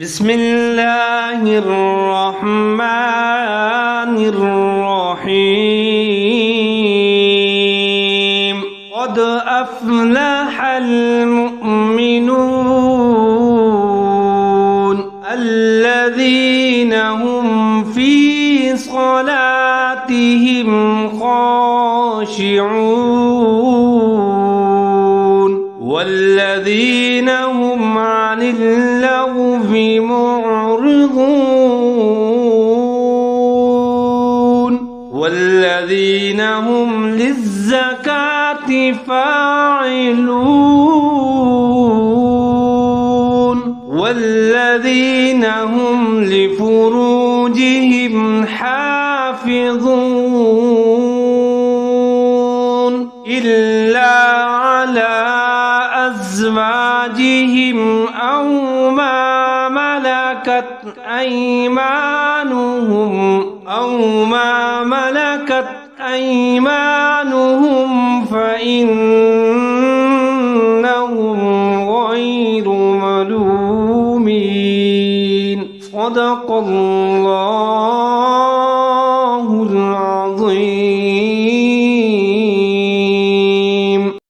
بسم الله الرحمن الرحيم قد أفلح المؤمنون الذين هم في صلاتهم خاشعون والذين هم عن اللغو معرضون والذين هم للزكاة فاعلون والذين هم لفروجهم حافظون إلا على أزواجهم أو ما ملكت أيمانهم فإنهم غير ملومين صدق الله